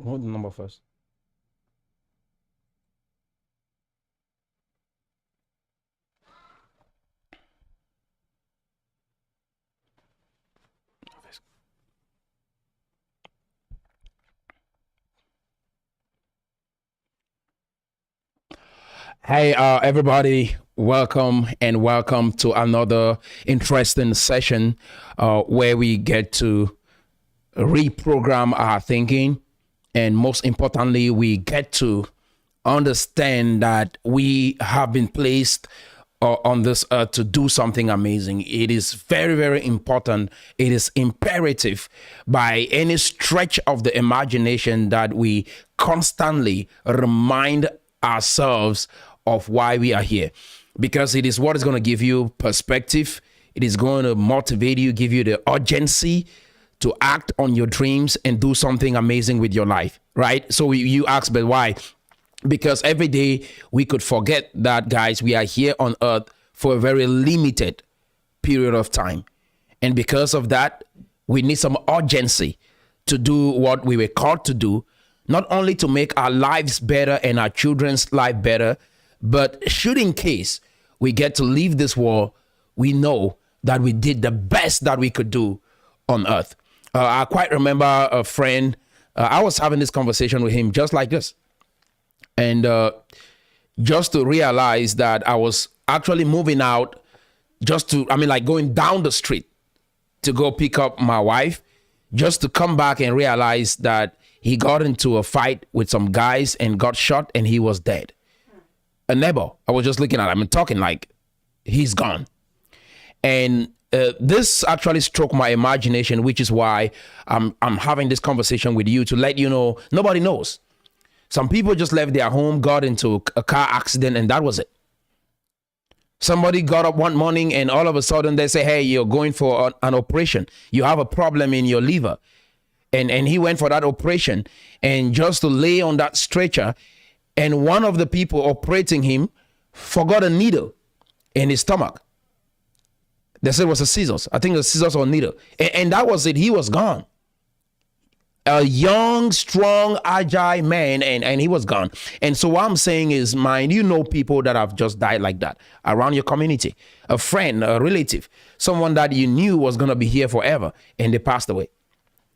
Hold the number first. Hey, everybody, welcome and welcome to another interesting session where we get to reprogram our thinking. And most importantly, we get to understand that we have been placed on this earth to do something amazing. It is very, very important. It is imperative by any stretch of the imagination that we constantly remind ourselves of why we are here, because it is what is going to give you perspective. It is going to motivate you, give you the urgency to act on your dreams and do something amazing with your life, right? So you ask, but why? Because every day we could forget that, guys, we are here on earth for a very limited period of time. And because of that, we need some urgency to do what we were called to do, not only to make our lives better and our children's life better, but should in case we get to leave this world, we know that we did the best that we could do on earth. I quite remember a friend, I was having this conversation with him just like this. And just to realize that I was actually moving out like going down the street to go pick up my wife, just to come back and realize that he got into a fight with some guys and got shot and he was dead. A neighbor, I was just looking at him and talking like, he's gone. And this actually struck my imagination, which is why I'm having this conversation with you, to let you know nobody knows. Some people just left their home, got into a car accident, and that was it. Somebody got up one morning and all of a sudden they say, hey, you're going for an operation. You have a problem in your liver. And he went for that operation, and just to lay on that stretcher, and one of the people operating him forgot a needle in his stomach. They said it was a scissors. I think it was scissors or needle. And that was it. He was gone. A young, strong, agile man, and he was gone. And so what I'm saying is, mind, you know people that have just died like that around your community. A friend, a relative, someone that you knew was going to be here forever, and they passed away.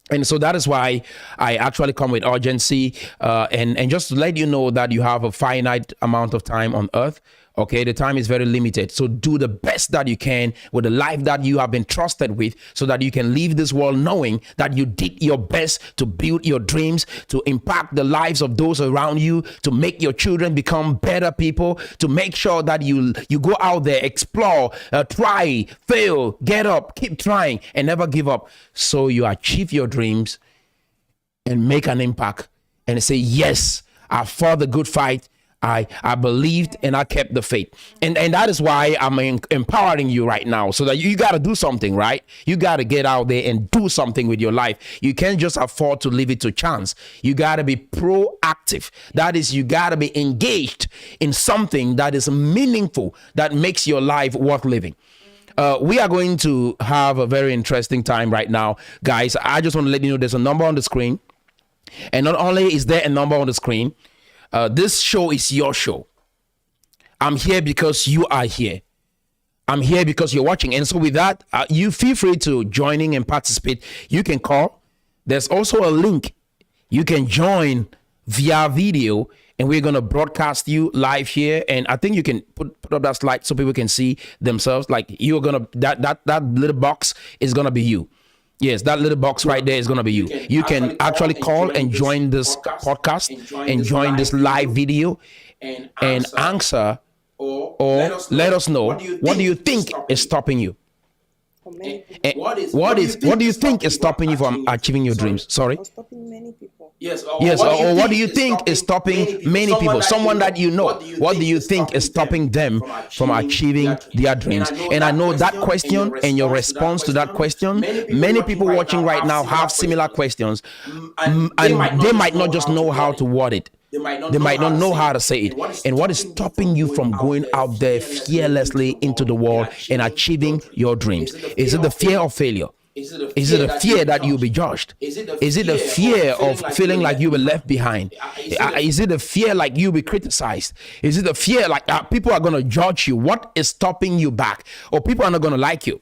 And so that is why I actually come with urgency and just to let you know that you have a finite amount of time on earth. Okay, the time is very limited. So do the best that you can with the life that you have been trusted with, so that you can leave this world knowing that you did your best to build your dreams, to impact the lives of those around you, to make your children become better people, to make sure that you go out there, explore, try, fail, get up, keep trying, and never give up. So you achieve your dreams and make an impact and say, yes, I fought the good fight. I believed and I kept the faith. And that is why I'm empowering you right now, so that you got to do something, right? You got to get out there and do something with your life. You can't just afford to leave it to chance. You got to be proactive. That is, you got to be engaged in something that is meaningful, that makes your life worth living. We are going to have a very interesting time right now, guys. I just want to let you know there's a number on the screen. And not only is there a number on the screen, this show is your show. I'm here because you are here. I'm here because you're watching. And so with that, you feel free to join in and participate. You can call. There's also a link. You can join via video, and we're going to broadcast you live here. And I think you can put up that slide so people can see themselves. Like you're going to, that little box is going to be you. Yes, that little box right there is going to be you. You can actually call and join this podcast and join this live video and answer or let us know, what do you think is stopping you? What do you think is stopping you from achieving your dreams? Sorry? Stopping many people. Yes, or what do you think is stopping many people? Someone that you know. What do you think is stopping them from achieving their dreams? And I know that question and your response to that question, many people watching right now have similar questions, and they might not just know how to word it. They might not know how to say it. And what is stopping you from going out there fearlessly into the world and achieving your dreams? Is it the fear of failure? Is it a fear that you'll be judged? Is it a fear of feeling like you were left behind? Is it a fear like you'll be criticized? Is it a fear like people are going to judge you? What is stopping you back? Or people are not going to like you?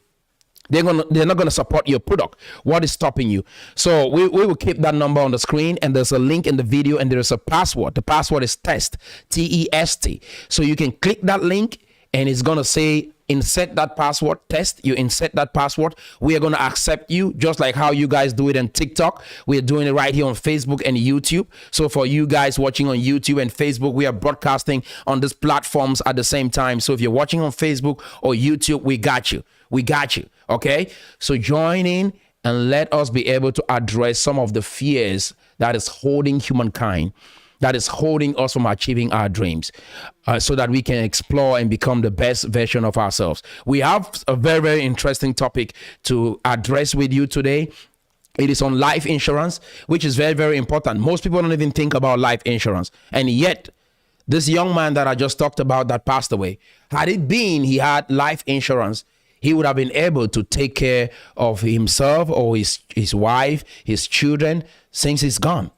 They're not going to support your product. What is stopping you? So we will keep that number on the screen, and there's a link in the video, and there's a password. The password is TEST, TEST. So you can click that link, and it's going to say insert that password, test. You insert that password. We are going to accept you, just like how you guys do it on TikTok. We are doing it right here on Facebook and YouTube. So for you guys watching on YouTube and Facebook, we are broadcasting on these platforms at the same time. So if you're watching on Facebook or YouTube, we got you. We got you. Okay. So join in and let us be able to address some of the fears that is holding humankind, that is holding us from achieving our dreams, so that we can explore and become the best version of ourselves. We have a very, very interesting topic to address with you today. It is on life insurance, which is very, very important. Most people don't even think about life insurance. And yet, this young man that I just talked about that passed away, had it been he had life insurance, he would have been able to take care of himself or his wife, his children, since he's gone.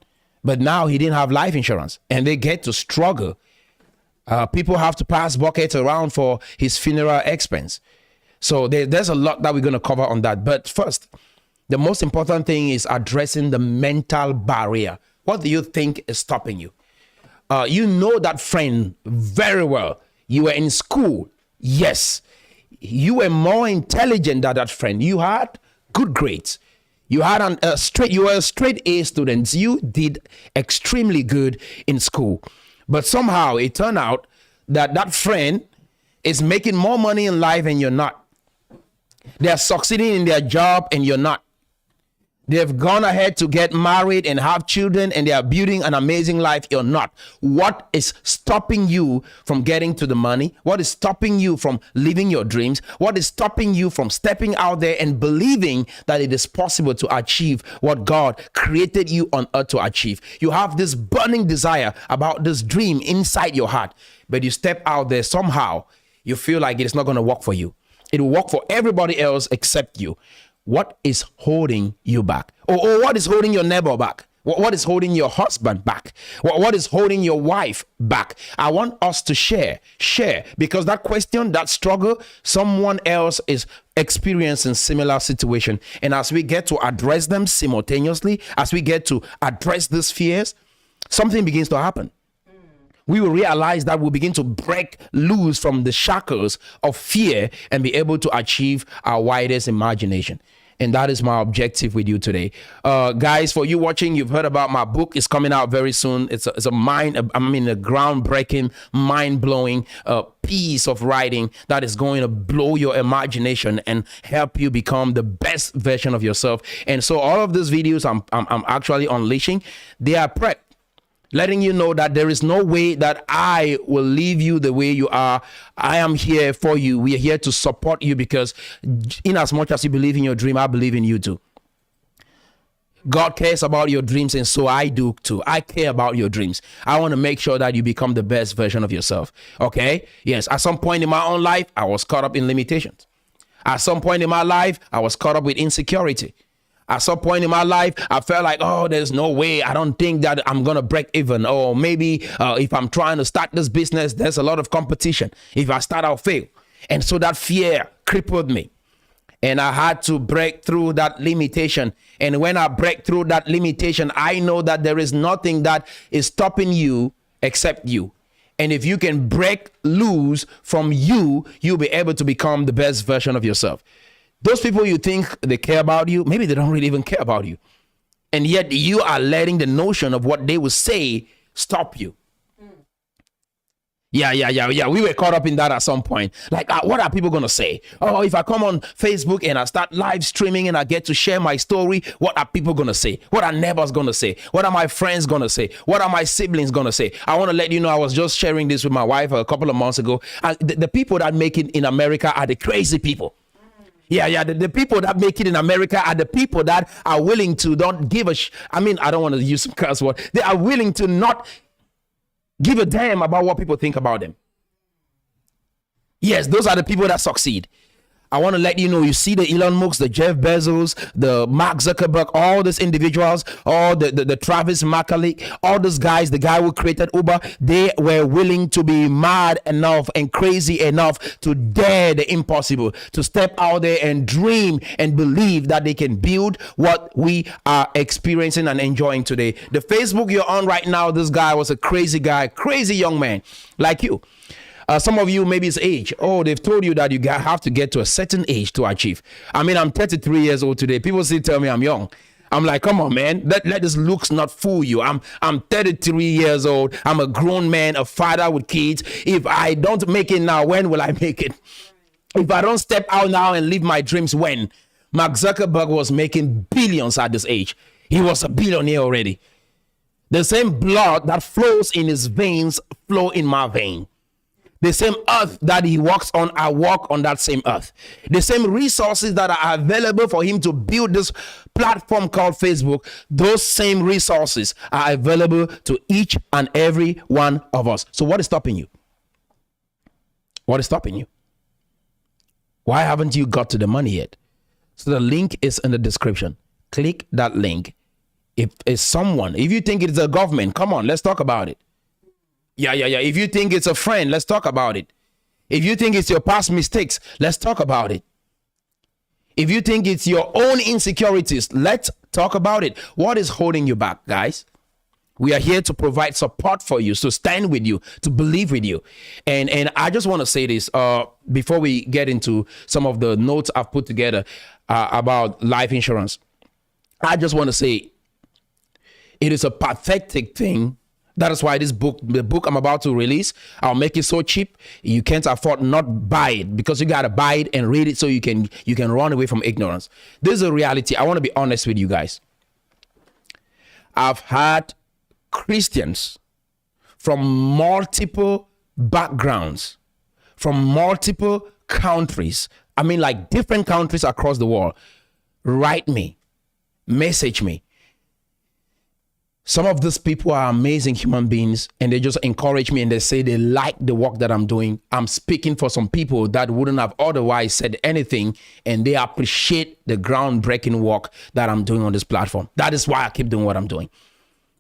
But now he didn't have life insurance, and they get to struggle. People have to pass buckets around for his funeral expense. So there's a lot that we're going to cover on that. But first, the most important thing is addressing the mental barrier. What do you think is stopping you? You know that friend very well. You were in school. Yes. You were more intelligent than that friend. You had good grades. You had you were a straight A student. You did extremely good in school. But somehow it turned out that that friend is making more money in life and you're not. They're succeeding in their job and you're not. They've gone ahead to get married and have children, and they are building an amazing life. You're not. What is stopping you from getting to the money? What is stopping you from living your dreams? What is stopping you from stepping out there and believing that it is possible to achieve what God created you on earth to achieve? You have this burning desire about this dream inside your heart, but you step out there, somehow you feel like it's not going to work for you. It will work for everybody else except you. What is holding you back? Or what is holding your neighbor back? What is holding your husband back? What is holding your wife back? I want us to share, because that question, that struggle, someone else is experiencing similar situation. And as we get to address them simultaneously, as we get to address these fears, something begins to happen. We will realize that we'll begin to break loose from the shackles of fear and be able to achieve our widest imagination. And that is my objective with you today. Guys, for you watching, you've heard about my book. It's coming out very soon. It's a groundbreaking, mind-blowing piece of writing that is going to blow your imagination and help you become the best version of yourself. And so all of these videos I'm actually unleashing, they are prep, letting you know that there is no way that I will leave you the way you are. I am here for you. We are here to support you, because in as much as you believe in your dream, I believe in you too. God cares about your dreams, and so I do too. I care about your dreams. I want to make sure that you become the best version of yourself. Okay? Yes, at some point in my own life, I was caught up in limitations. At some point in my life, I was caught up with insecurity. At some point in my life, I felt like, oh, there's no way. I don't think that I'm going to break even. Or maybe if I'm trying to start this business, there's a lot of competition. If I start, I'll fail. And so that fear crippled me. And I had to break through that limitation. And when I break through that limitation, I know that there is nothing that is stopping you except you. And if you can break loose from you, you'll be able to become the best version of yourself. Those people you think they care about you, maybe they don't really even care about you. And yet you are letting the notion of what they will say stop you. Yeah. We were caught up in that at some point. Like, what are people going to say? Oh, if I come on Facebook and I start live streaming and I get to share my story, what are people going to say? What are neighbors going to say? What are my friends going to say? What are my siblings going to say? I want to let you know, I was just sharing this with my wife a couple of months ago. The people that make it in America are the crazy people. Yeah. The people that make it in America are the people that are willing to don't give a I don't want to use some curse word. They are willing to not give a damn about what people think about them. Yes, those are the people that succeed. I want to let you know, you see the Elon Musk, the Jeff Bezos, the Mark Zuckerberg, all these individuals, all the Travis McCulloch, all those guys, the guy who created Uber, they were willing to be mad enough and crazy enough to dare the impossible, to step out there and dream and believe that they can build what we are experiencing and enjoying today. The Facebook you're on right now, this guy was a crazy guy, crazy young man like you. Some of you, maybe it's age. Oh, they've told you that you have to get to a certain age to achieve. I mean, I'm 33 years old today. People still tell me I'm young. I'm like, come on, man. Let this looks not fool you. I'm 33 years old. I'm a grown man, a father with kids. If I don't make it now, when will I make it? If I don't step out now and live my dreams, when? Mark Zuckerberg was making billions at this age. He was a billionaire already. The same blood that flows in his veins flow in my vein. The same earth that he walks on, I walk on that same earth. The same resources that are available for him to build this platform called Facebook, those same resources are available to each and every one of us. So what is stopping you? What is stopping you? Why haven't you got to the money yet? So the link is in the description. Click that link. If it's someone, if you think it's a government, come on, let's talk about it. Yeah. If you think it's a friend, let's talk about it. If you think it's your past mistakes, let's talk about it. If you think it's your own insecurities, let's talk about it. What is holding you back, guys? We are here to provide support for you, to stand with you, to believe with you. And I just want to say this before we get into some of the notes I've put together about life insurance. I just want to say it is a pathetic thing. That is why the book I'm about to release, I'll make it so cheap you can't afford not buy it, because you gotta buy it and read it so you can run away from ignorance. This is a reality. I want to be honest with you guys. I've had Christians from multiple backgrounds, from multiple countries, I mean like different countries across the world, write me, message me. Some of these people are amazing human beings, and they just encourage me and they say they like the work that I'm doing. I'm speaking for some people that wouldn't have otherwise said anything, and they appreciate the groundbreaking work that I'm doing on this platform. That is why I keep doing what I'm doing,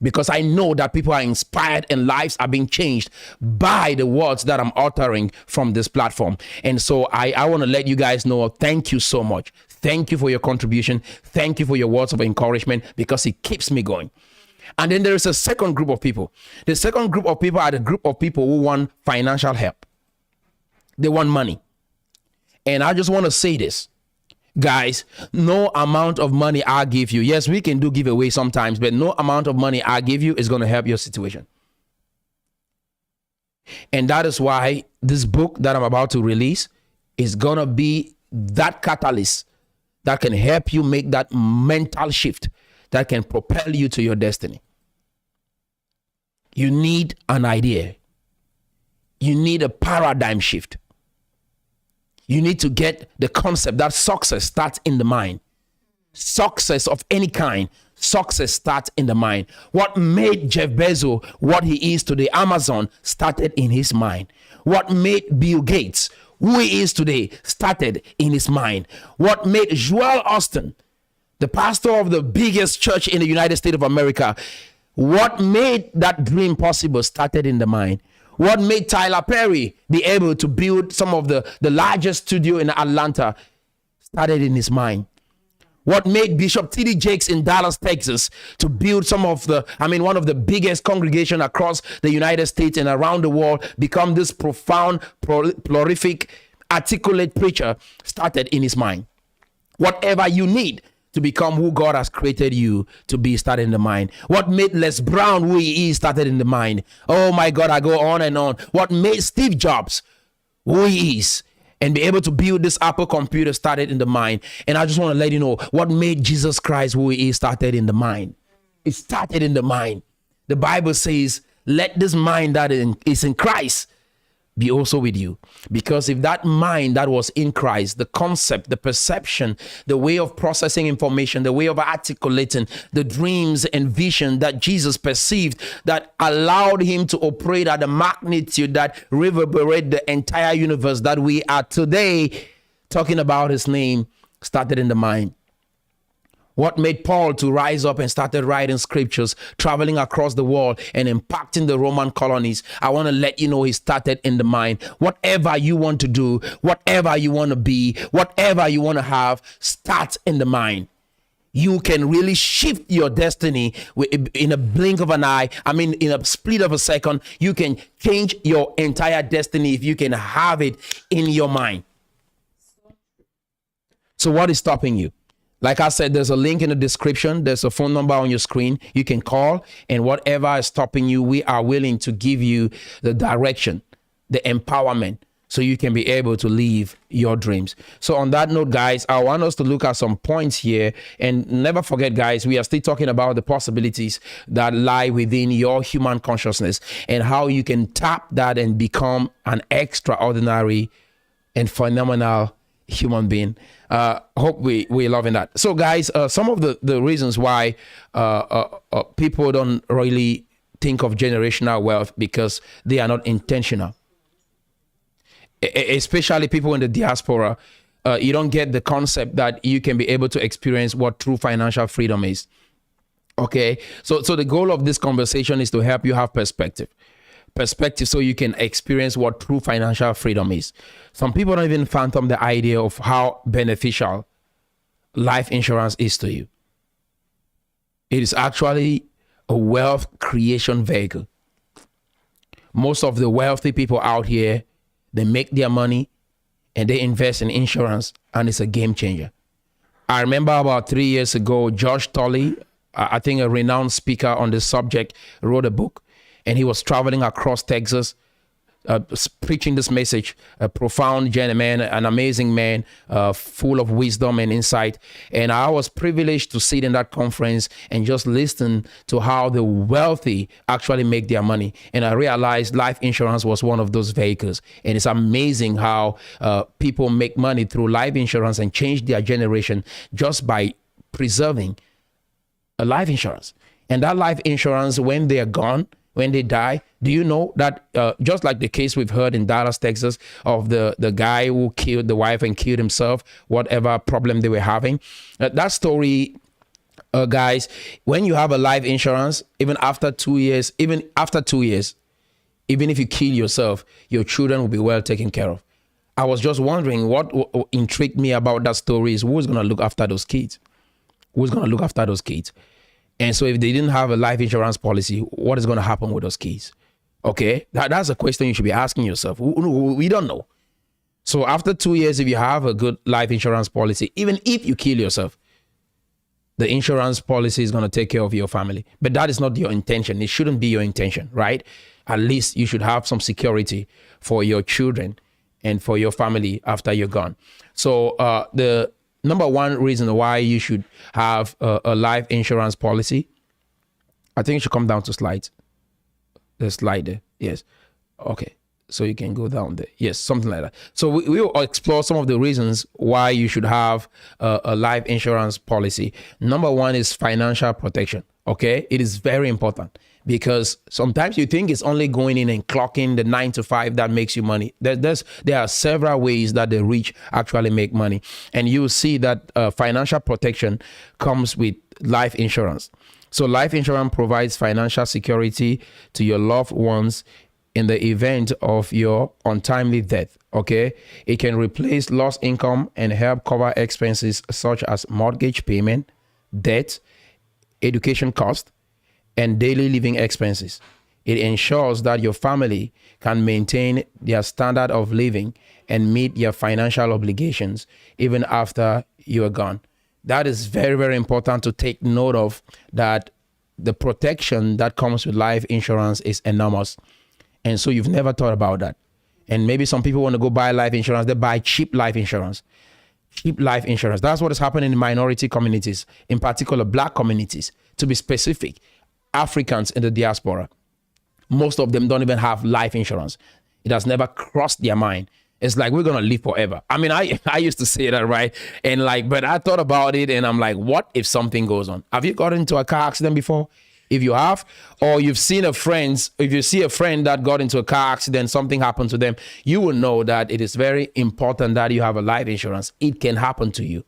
because I know that people are inspired and lives are being changed by the words that I'm uttering from this platform. And so I want to let you guys know, thank you so much. Thank you for your contribution. Thank you for your words of encouragement, because it keeps me going. And then there is a second group of people. The second group of people are the group of people who want financial help. They want money. And I just want to say this, guys, no amount of money I give you. Yes, we can do giveaway sometimes, but no amount of money I give you is going to help your situation. And that is why this book that I'm about to release is going to be that catalyst that can help you make that mental shift that can propel you to your destiny. You need an idea. You need a paradigm shift. You need to get the concept that success starts in the mind. Success of any kind, success starts in the mind. What made Jeff Bezos what he is today, Amazon, started in his mind. What made Bill Gates who he is today started in his mind. What made Joel Austin, the pastor of the biggest church in the United States of America, what made that dream possible started in the mind. What made Tyler Perry be able to build some of the largest studio in Atlanta started in his mind. What made Bishop T.D. Jakes in Dallas, Texas to build one of the biggest congregation across the United States and around the world, become this profound, prolific, articulate preacher started in his mind. Whatever you need to become who God has created you to be started in the mind. What made Les Brown who he is started in the mind. Oh my God, I go on and on. What made Steve Jobs who he is and be able to build this Apple computer started in the mind. And I just want to let you know what made Jesus Christ who he is started in the mind. It started in the mind. The Bible says, let this mind that is in Christ be also with you. Because if that mind that was in Christ, the concept, the perception, the way of processing information, the way of articulating the dreams and vision that Jesus perceived, that allowed him to operate at the magnitude that reverberate the entire universe that we are today, Talking about his name started in the mind. What made Paul to rise up and started writing scriptures, traveling across the world and impacting the Roman colonies? I want to let you know he started in the mind. Whatever you want to do, whatever you want to be, whatever you want to have, starts in the mind. You can really shift your destiny in a blink of an eye. I mean, in a split of a second, you can change your entire destiny if you can have it in your mind. So what is stopping you? Like I said, there's a link in the description. There's a phone number on your screen. You can call, and whatever is stopping you, we are willing to give you the direction, the empowerment, so you can be able to live your dreams. So on that note, guys, I want us to look at some points here. And never forget, guys, we are still talking about the possibilities that lie within your human consciousness and how you can tap that and become an extraordinary and phenomenal human being. Hope we're loving that. So guys, some of the reasons why people don't really think of generational wealth, because they are not intentional. Especially people in the diaspora, you don't get the concept that you can be able to experience what true financial freedom is. Okay, so the goal of this conversation is to help you have perspective, so you can experience what true financial freedom is. Some people don't even fathom the idea of how beneficial life insurance is to you. It is actually a wealth creation vehicle. Most of the wealthy people out here, they make their money and they invest in insurance, and it's a game changer. I remember about 3 years ago, Josh Tolley, I think a renowned speaker on this subject, wrote a book. And he was traveling across Texas, preaching this message. A profound gentleman, an amazing man, full of wisdom and insight. And I was privileged to sit in that conference and just listen to how the wealthy actually make their money. And I realized life insurance was one of those vehicles. And it's amazing how people make money through life insurance and change their generation just by preserving a life insurance. And that life insurance, when they're gone, when they die, do you know that just like the case we've heard in Dallas, Texas, of the guy who killed the wife and killed himself, whatever problem they were having, that story, guys, when you have a life insurance, even after 2 years, even if you kill yourself, your children will be well taken care of. I was just wondering, what intrigued me about that story is who's going to look after those kids? Who's going to look after those kids? And so if they didn't have a life insurance policy, what is going to happen with those kids? Okay, that's a question you should be asking yourself. We don't know. So after 2 years, if you have a good life insurance policy, even if you kill yourself, the insurance policy is going to take care of your family. But that is not your intention. It shouldn't be your intention, right? At least you should have some security for your children and for your family after you're gone. So the number one reason why you should have a life insurance policy, I think it should come down to slides. The slide there. Yes. Okay. So you can go down there. Yes, something like that. So we will explore some of the reasons why you should have a life insurance policy. Number one is financial protection. Okay. It is very important, because sometimes you think it's only going in and clocking the 9 to 5 that makes you money. There are several ways that the rich actually make money. And you will see that financial protection comes with life insurance. So life insurance provides financial security to your loved ones in the event of your untimely death. Okay. It can replace lost income and help cover expenses such as mortgage payment, debt, education costs, and daily living expenses. It ensures that your family can maintain their standard of living and meet their financial obligations even after you are gone. That is very, very important to take note of, that the protection that comes with life insurance is enormous. And so you've never thought about that. And maybe some people want to go buy life insurance. They buy cheap life insurance. Cheap life insurance. That's what is happening in minority communities, in particular Black communities, to be specific. Africans in the diaspora, most of them don't even have life insurance. It has never crossed their mind. It's like, we're going to live forever. I mean, I used to say that, right? And but I thought about it and I'm like, what if something goes on? Have you got into a car accident before? If you have, or you've seen if you see a friend that got into a car accident, something happened to them, you will know that it is very important that you have a life insurance. It can happen to you.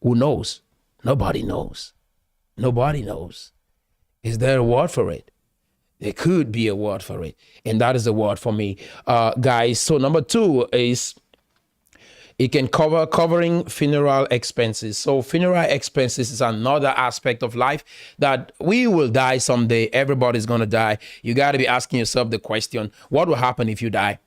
Who knows? Nobody knows. Nobody knows. Is there a word for it? There could be a word for it. And that is the word for me, guys. So number 2 is it can covering funeral expenses. So funeral expenses is another aspect of life that we will die someday. Everybody's going to die. You got to be asking yourself the question, what will happen if you die?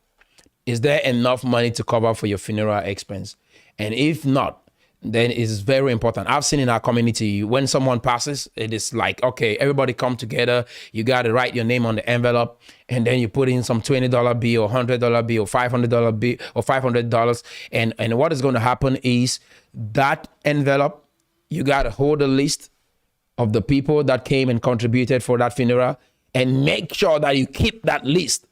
Is there enough money to cover for your funeral expense? And if not, then it's very important. I've seen in our community, when someone passes, it is like, okay, everybody come together. You got to write your name on the envelope, and then you put in some $20 bill or $100 bill or $500 bill or $500. And what is going to happen is that envelope, you got to hold a list of the people that came and contributed for that funeral, and make sure that you keep that list.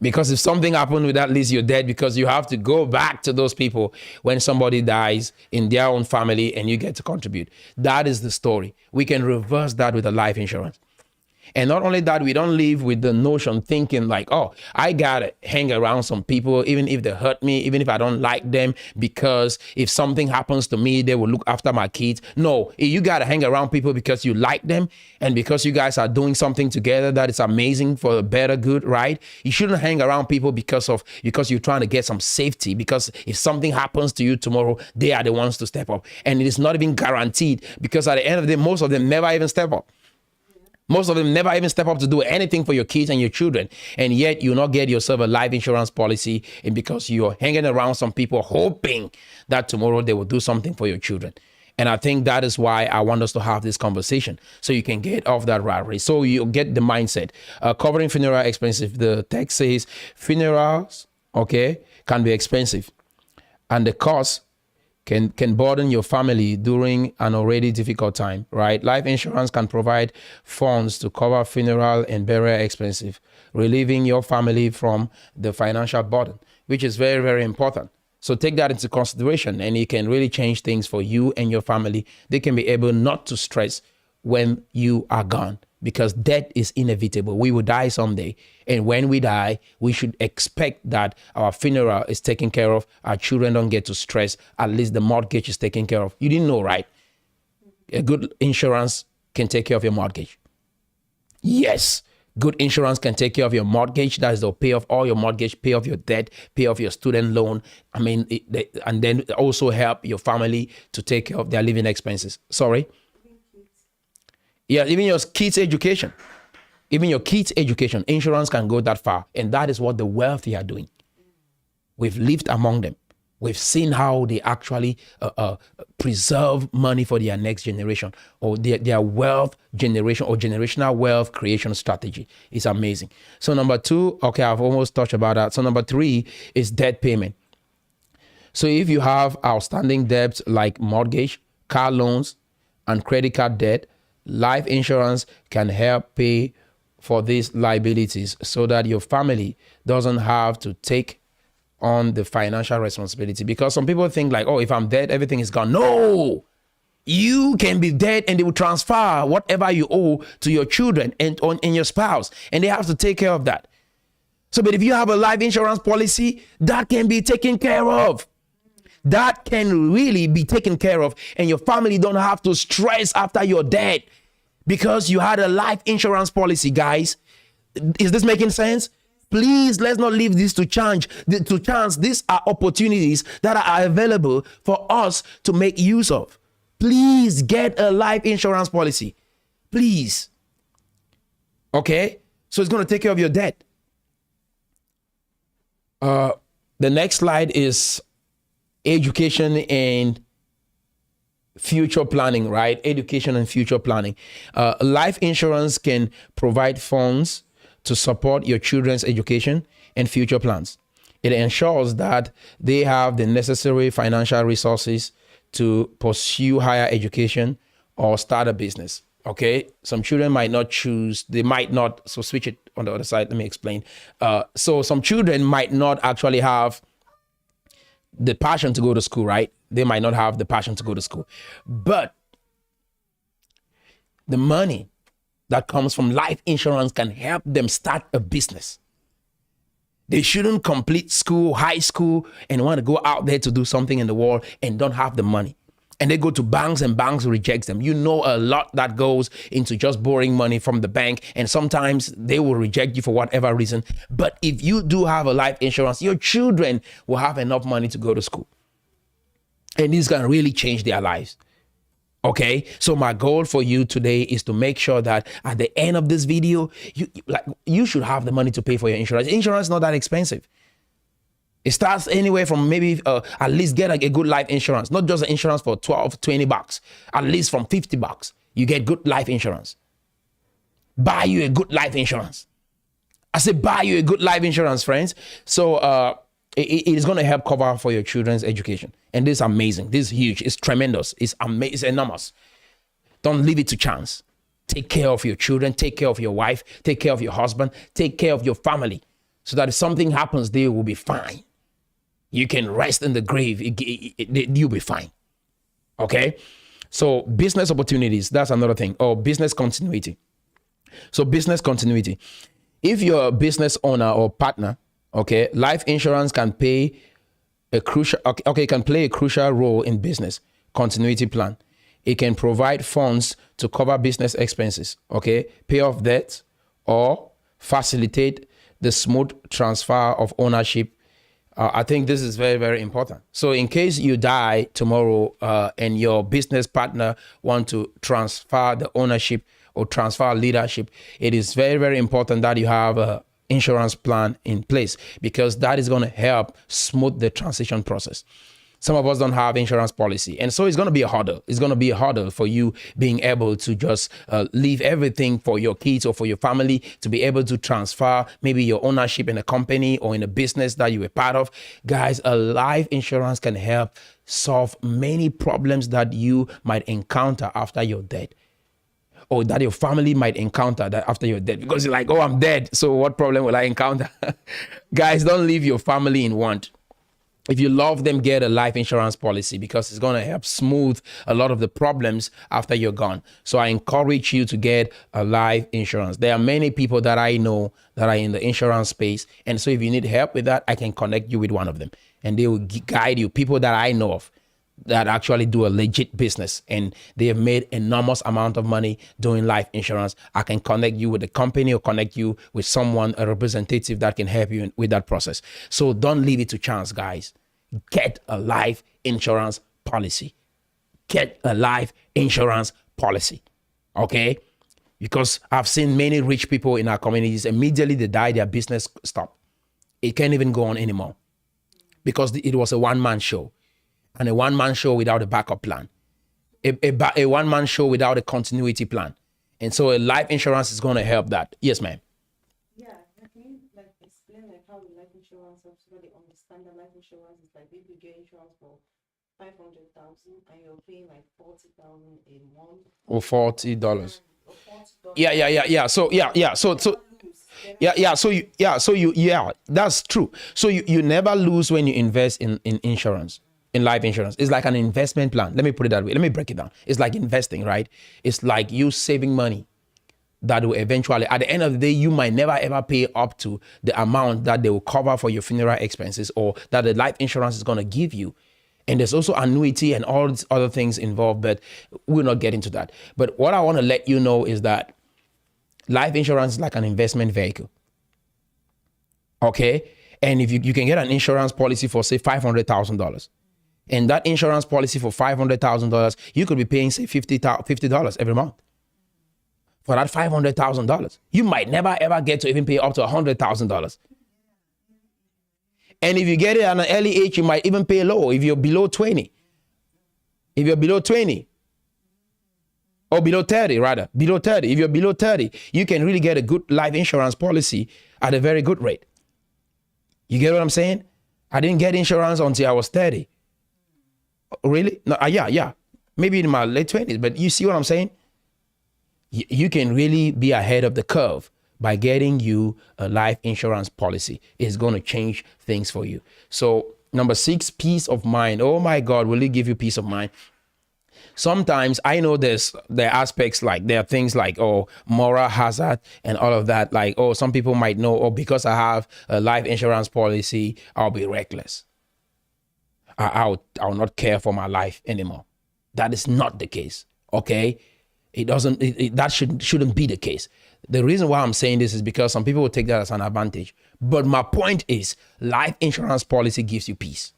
Because if something happened with that list, you're dead, because you have to go back to those people when somebody dies in their own family and you get to contribute. That is the story. We can reverse that with a life insurance. And not only that, we don't live with the notion thinking like, oh, I gotta hang around some people, even if they hurt me, even if I don't like them, because if something happens to me, they will look after my kids. No, you gotta hang around people because you like them and because you guys are doing something together that is amazing for the better good, right? You shouldn't hang around people because you're trying to get some safety, because if something happens to you tomorrow, they are the ones to step up. And it is not even guaranteed, because at the end of the day, most of them never even step up. Most of them never even step up to do anything for your kids and your children. And yet you not get yourself a life insurance policy, and because you're hanging around some people hoping that tomorrow they will do something for your children. And I think that is why I want us to have this conversation, so you can get off that rat race. So you get the mindset. Covering funeral expenses. The text says funerals, okay, can be expensive, and the cost can burden your family during an already difficult time, right? Life insurance can provide funds to cover funeral and burial expenses, relieving your family from the financial burden, which is very, very important. So take that into consideration, and it can really change things for you and your family. They can be able not to stress when you are gone, because death is inevitable. We will die someday. And when we die, we should expect that our funeral is taken care of. Our children don't get to stress. At least the mortgage is taken care of. You didn't know, right? A good insurance can take care of your mortgage. Yes, good insurance can take care of your mortgage. That is, they'll pay off all your mortgage, pay off your debt, pay off your student loan. I mean, and then also help your family to take care of their living expenses. Sorry? Yeah, even your kids' education. Even your kids' education, insurance can go that far. And that is what the wealthy are doing. We've lived among them. We've seen how they actually preserve money for their next generation, or their wealth generation or generational wealth creation strategy. It's amazing. So number 2, okay, I've almost touched about that. So number 3 is debt payment. So if you have outstanding debts like mortgage, car loans, and credit card debt, life insurance can help pay for these liabilities so that your family doesn't have to take on the financial responsibility. Because some people think like, oh, if I'm dead, everything is gone. No, you can be dead and they will transfer whatever you owe to your children and your spouse, and they have to take care of that. So, but if you have a life insurance policy, that can be taken care of. That can really be taken care of, and your family don't have to stress after you're dead because you had a life insurance policy, guys. Is this making sense? Please, let's not leave this to chance. These are opportunities that are available for us to make use of. Please get a life insurance policy. Please. Okay? So it's going to take care of your debt. The next slide is education and future planning, right? Education and future planning. Life insurance can provide funds to support your children's education and future plans. It ensures that they have the necessary financial resources to pursue higher education or start a business. Okay, some children might not choose, they might not, so switch it on the other side, let me explain. So some children might not actually have the passion to go to school, right? They might not have the passion to go to school. But the money that comes from life insurance can help them start a business. They shouldn't complete school, high school, and want to go out there to do something in the world and don't have the money. And they go to banks and banks reject them. You know a lot that goes into just borrowing money from the bank. And sometimes they will reject you for whatever reason. But if you do have a life insurance, your children will have enough money to go to school. And this can really change their lives. Okay, so my goal for you today is to make sure that at the end of this video, you should have the money to pay for your insurance. Insurance is not that expensive. It starts anywhere from maybe at least get a good life insurance, not just an insurance for 12, 20 bucks, at least from 50 bucks. You get good life insurance. Buy you a good life insurance. I say buy you a good life insurance, friends. So it is going to help cover for your children's education. And this is amazing. This is huge. It's tremendous. It's amazing. It's enormous. Don't leave it to chance. Take care of your children. Take care of your wife. Take care of your husband. Take care of your family so that if something happens, they will be fine. You can rest in the grave. You'll be fine. Okay? So business opportunities, that's another thing. Or business continuity. So business continuity. If you're a business owner or partner, okay, life insurance can play a crucial role in business continuity plan. It can provide funds to cover business expenses, okay, pay off debt, or facilitate the smooth transfer of ownership. I think this is very, very important. So in case you die tomorrow and your business partner want to transfer the ownership or transfer leadership, it is very, very important that you have a insurance plan in place, because that is going to help smooth the transition process. Some of us don't have insurance policy, and so it's going to be a hurdle. It's going to be a hurdle for you being able to just leave everything for your kids or for your family to be able to transfer maybe your ownership in a company or in a business that you were part of. Guys, a life insurance can help solve many problems that you might encounter after you're dead, or that your family might encounter that after you're dead, because you're like, oh, I'm dead, so what problem will I encounter? Guys, don't leave your family in want. If you love them, get a life insurance policy, because it's going to help smooth a lot of the problems after you're gone. So I encourage you to get a life insurance. There are many people that I know that are in the insurance space. And so if you need help with that, I can connect you with one of them, and they will guide you. People that I know of that actually do a legit business, and they have made enormous amount of money doing life insurance. I can connect you with a company or connect you with someone, a representative that can help you with that process. So don't leave it to chance, guys. Get a life insurance policy. Get a life insurance policy. Okay? Because I've seen many rich people in our communities, immediately they die, their business stop. It can't even go on anymore because it was a one-man show. And a one-man show without a backup plan, a one-man show without a continuity plan. And so a life insurance is going to help that. Yes, ma'am. Yeah, can you explain how the life insurance helps so that they understand that life insurance is like if you get insurance for 500,000 and you're paying like 40,000 a month or $40. Or $40. Yeah. So that's true. So you never lose when you invest in insurance. In life insurance, it's like an investment plan. Let me put it that way. Let me break it down. It's like investing, right? It's like you saving money that will eventually, at the end of the day, you might never ever pay up to the amount that they will cover for your funeral expenses or that the life insurance is going to give you. And there's also annuity and all these other things involved, but we'll not get into that. But what I want to let you know is that life insurance is like an investment vehicle. Okay? And if you can get an insurance policy for, say, $500,000. And that insurance policy for $500,000, you could be paying, say, $50 every month for that $500,000. You might never, ever get to even pay up to $100,000. And if you get it at an early age, you might even pay low if you're below 20. If you're below 20 or below 30, rather, below 30. If you're below 30, you can really get a good life insurance policy at a very good rate. You get what I'm saying? I didn't get insurance until I was 30. Really? No, yeah. Maybe in my late 20s, but you see what I'm saying? You can really be ahead of the curve by getting you a life insurance policy. It's going to change things for you. So number 6, peace of mind. Oh my God, will it give you peace of mind? sometimes I know there are aspects like there are things like, oh, moral hazard and all of that. Like, oh, some people might know, oh, because I have a life insurance policy, I'll be reckless. I'll not care for my life anymore. That is not the case. Okay, it doesn't. That shouldn't be the case. The reason why I'm saying this is because some people will take that as an advantage. But my point is, life insurance policy gives you peace.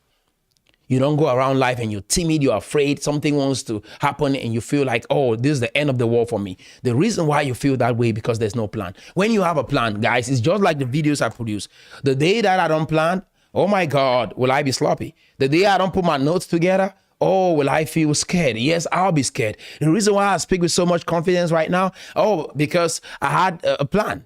You don't go around life and you're timid, you're afraid, something wants to happen and you feel like, oh, this is the end of the world for me. The reason why you feel that way because there's no plan. When you have a plan, guys, it's just like the videos I produce. The day that I don't plan, oh my God, will I be sloppy? The day I don't put my notes together, oh, will I feel scared? Yes, I'll be scared. The reason why I speak with so much confidence right now, oh, because I had a plan.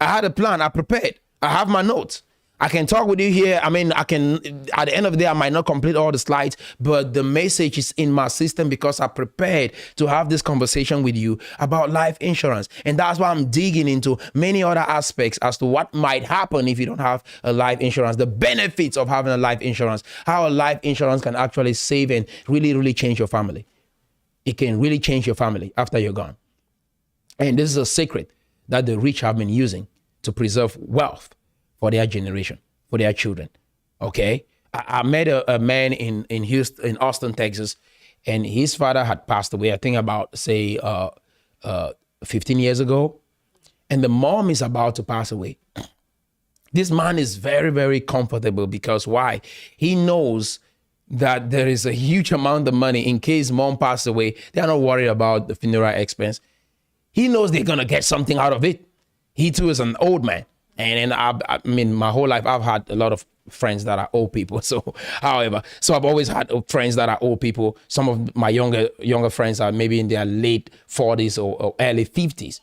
I had a plan. I prepared. I have my notes. I can talk with you here. I mean, I can, at the end of the day, I might not complete all the slides, but the message is in my system because I prepared to have this conversation with you about life insurance. And that's why I'm digging into many other aspects as to what might happen if you don't have a life insurance, the benefits of having a life insurance, how a life insurance can actually save and really, really change your family. It can really change your family after you're gone. And this is a secret that the rich have been using to preserve wealth for their generation, for their children. Okay, I met a man in Houston, in Austin, Texas, and his father had passed away. I think about 15 years ago, and the mom is about to pass away. This man is very, very comfortable because why? He knows that there is a huge amount of money in case mom passed away. They're not worried about the funeral expense. He knows they're gonna get something out of it. He too is an old man. And I mean, my whole life, I've had a lot of friends that are old people. So, however, I've always had friends that are old people. Some of my younger friends are maybe in their late 40s or early 50s.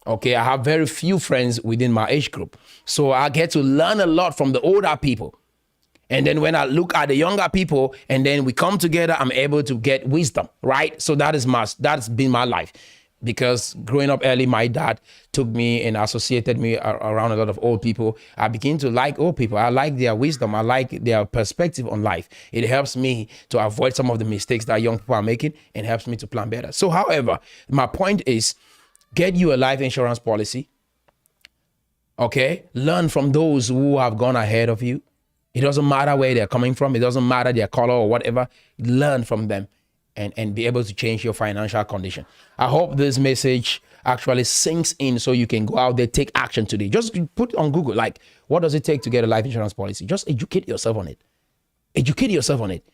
Okay, I have very few friends within my age group. So I get to learn a lot from the older people. And then when I look at the younger people and then we come together, I'm able to get wisdom, right? So that's been my life. Because growing up early, my dad took me and associated me around a lot of old people. I began to like old people. I like their wisdom. I like their perspective on life. It helps me to avoid some of the mistakes that young people are making and helps me to plan better. So, however, my point is, get you a life insurance policy. Okay? Learn from those who have gone ahead of you. It doesn't matter where they're coming from. It doesn't matter their color or whatever. Learn from them. And be able to change your financial condition. I hope this message actually sinks in so you can go out there, take action today. Just put on Google, like, what does it take to get a life insurance policy? Just educate yourself on it. Educate yourself on it.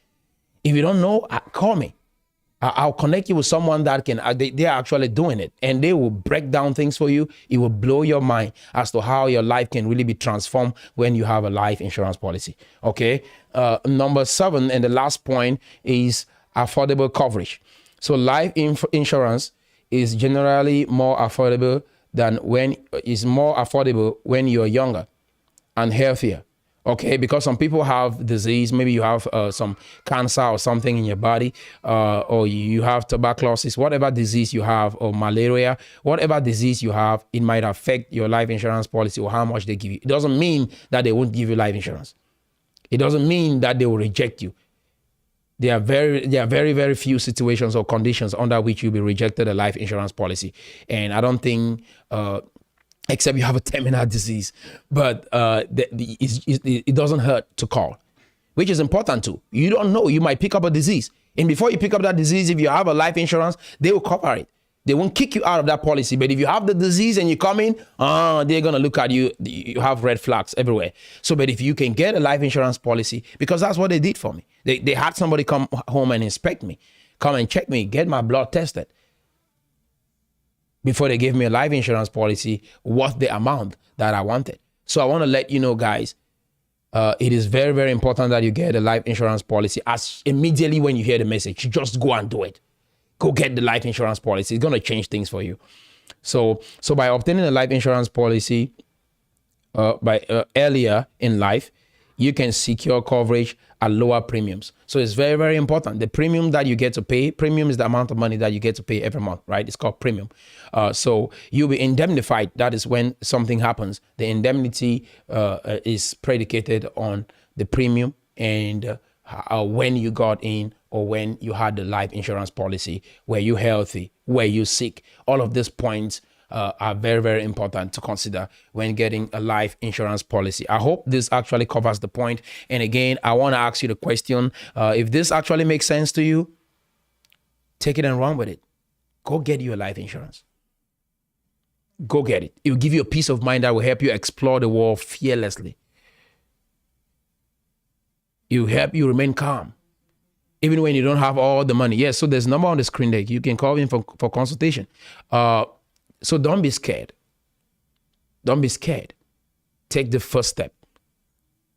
If you don't know, call me. I'll connect you with someone that can, they're actually doing it. And they will break down things for you. It will blow your mind as to how your life can really be transformed when you have a life insurance policy. Okay. Number 7, and the last point is affordable coverage. So life insurance is generally more affordable when you're younger and healthier. Okay, because some people have disease. Maybe you have some cancer or something in your body, or you have tuberculosis, whatever disease you have, or malaria, whatever disease you have, it might affect your life insurance policy or how much they give you. It doesn't mean that they won't give you life insurance. It doesn't mean that they will reject you. There are very, very few situations or conditions under which you'll be rejected a life insurance policy. And I don't think, except you have a terminal disease, but it doesn't hurt to call, which is important too. You don't know, you might pick up a disease. And before you pick up that disease, if you have a life insurance, they will cover it. They won't kick you out of that policy. But if you have the disease and you come in, they're going to look at you. You have red flags everywhere. So, but if you can get a life insurance policy, because that's what they did for me. They had somebody come home and inspect me, come and check me, get my blood tested before they gave me a life insurance policy worth the amount that I wanted. So I want to let you know, guys, it is very, very important that you get a life insurance policy as immediately when you hear the message. You just go and do it. Go get the life insurance policy. It's going to change things for you. So by obtaining a life insurance policy earlier in life, you can secure coverage at lower premiums. So it's very, very important. The premium that you get to pay, premium is the amount of money that you get to pay every month, right? It's called premium. So you'll be indemnified. That is when something happens. The indemnity is predicated on the premium and when you got in or when you had the life insurance policy. Were you healthy? Were you sick? All of these points are very, very important to consider when getting a life insurance policy. I hope this actually covers the point. And again, I want to ask you the question, if this actually makes sense to you, take it and run with it. Go get you a life insurance. Go get it. It will give you a peace of mind that will help you explore the world fearlessly. It will help you remain calm, even when you don't have all the money. Yes, so there's a number on the screen there. You can call in for consultation. So don't be scared. Don't be scared. Take the first step.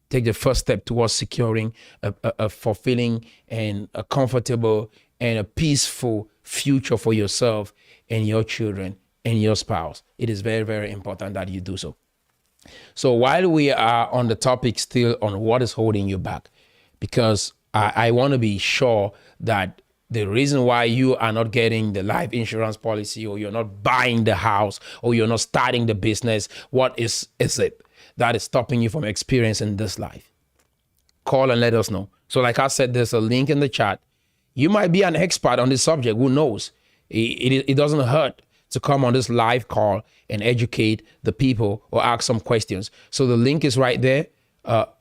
Take the first step towards securing a fulfilling and a comfortable and a peaceful future for yourself and your children and your spouse. It is very, very important that you do so. So while we are on the topic still on what is holding you back, because I want to be sure that the reason why you are not getting the life insurance policy, or you're not buying the house, or you're not starting the business, what is it that is stopping you from experiencing this life? Call and let us know. So like I said, there's a link in the chat. You might be an expert on this subject. Who knows? It doesn't hurt to come on this live call and educate the people or ask some questions. So the link is right there.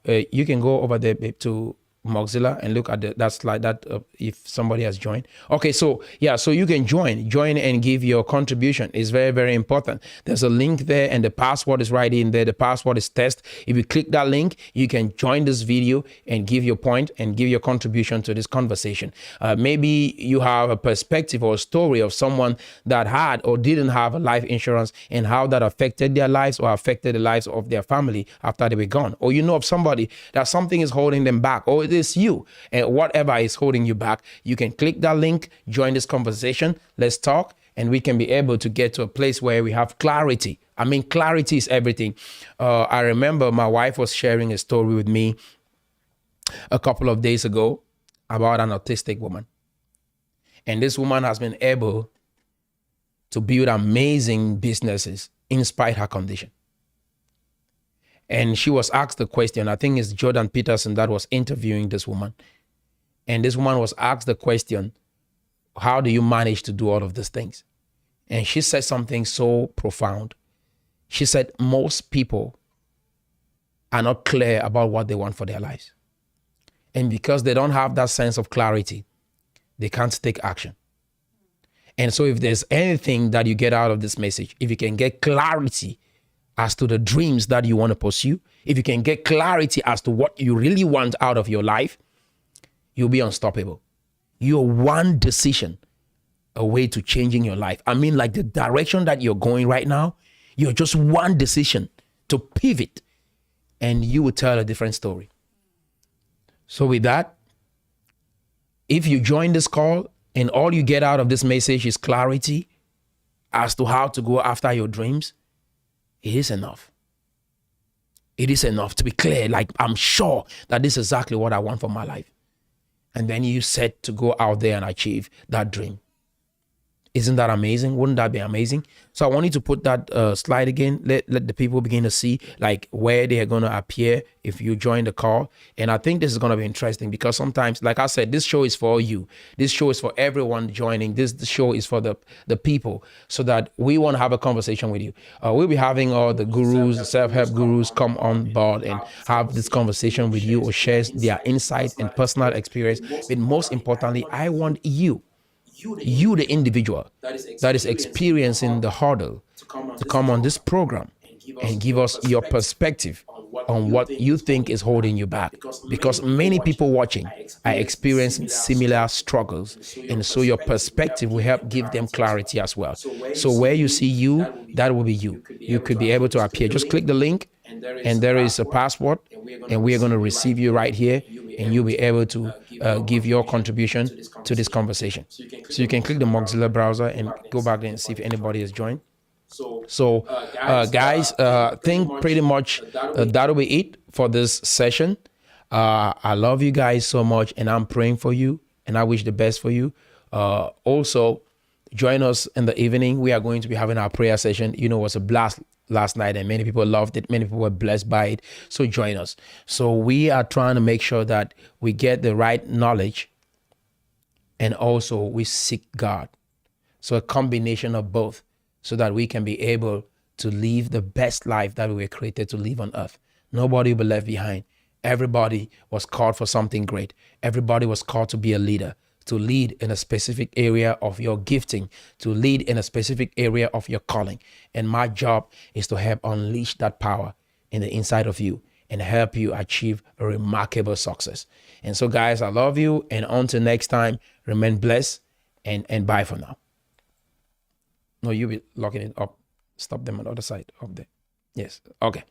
You can go over there to Mozilla and look at that slide that if somebody has joined. Okay, so yeah, so you can join and give your contribution. It's very, very important. There's a link there and the password is right in there. The password is test. If you click that link, you can join this video and give your point and give your contribution to this conversation. Maybe you have a perspective or a story of someone that had or didn't have a life insurance and how that affected their lives or affected the lives of their family after they were gone. Or you know of somebody that something is holding them back, or it is you, and whatever is holding you back, you can click that link, join this conversation, let's talk, and we can be able to get to a place where we have clarity. I mean, clarity is everything. I remember my wife was sharing a story with me a couple of days ago about an autistic woman. And this woman has been able to build amazing businesses in spite of her condition. And she was asked the question, I think it's Jordan Peterson that was interviewing this woman. And this woman was asked the question, how do you manage to do all of these things? And she said something so profound. She said, most people are not clear about what they want for their lives. And because they don't have that sense of clarity, they can't take action. And so if there's anything that you get out of this message, if you can get clarity as to the dreams that you want to pursue, if you can get clarity as to what you really want out of your life, you'll be unstoppable. You're one decision away to changing your life. I mean, like the direction that you're going right now, you're just one decision to pivot and you will tell a different story. So with that, if you join this call and all you get out of this message is clarity as to how to go after your dreams, it is enough. It is enough to be clear. Like, I'm sure that this is exactly what I want for my life. And then you set to go out there and achieve that dream. Isn't that amazing? Wouldn't that be amazing? So I want you to put that slide again. Let the people begin to see like where they are going to appear if you join the call. And I think this is going to be interesting because sometimes, like I said, this show is for you. This show is for everyone joining. This show is for the people, so that we want to have a conversation with you. We'll be having all the gurus, the self-help gurus come on board and have this conversation with you or share their insight and personal experience. But most importantly, I want you, the individual that is experiencing the hurdle, to come on this program and give us your perspective on what you think is holding you back. Because many people watching are experiencing similar struggles. And so your perspective will help give them clarity as well. So where you see you, that will be you. You could be able to appear. Just click the link and there is a password and we are going to receive you right here. And you'll be able to give your contribution to this conversation. So you can click the Mozilla browser and go back there and see if anybody has joined. So guys, I think pretty much that'll be it for this session. I love you guys so much and I'm praying for you and I wish the best for you. Also, join us in the evening. We are going to be having our prayer session. You know, it was a blast last night and many people loved it. Many people were blessed by it. So join us. So we are trying to make sure that we get the right knowledge and also we seek God. So a combination of both so that we can be able to live the best life that we were created to live on earth. Nobody will be left behind. Everybody was called for something great. Everybody was called to be a leader, to lead in a specific area of your gifting, to lead in a specific area of your calling. And my job is to help unleash that power in the inside of you and help you achieve a remarkable success. And so, guys, I love you. And until next time, remain blessed and bye for now. No, you'll be locking it up. Stop them on the other side up there. Yes. Okay.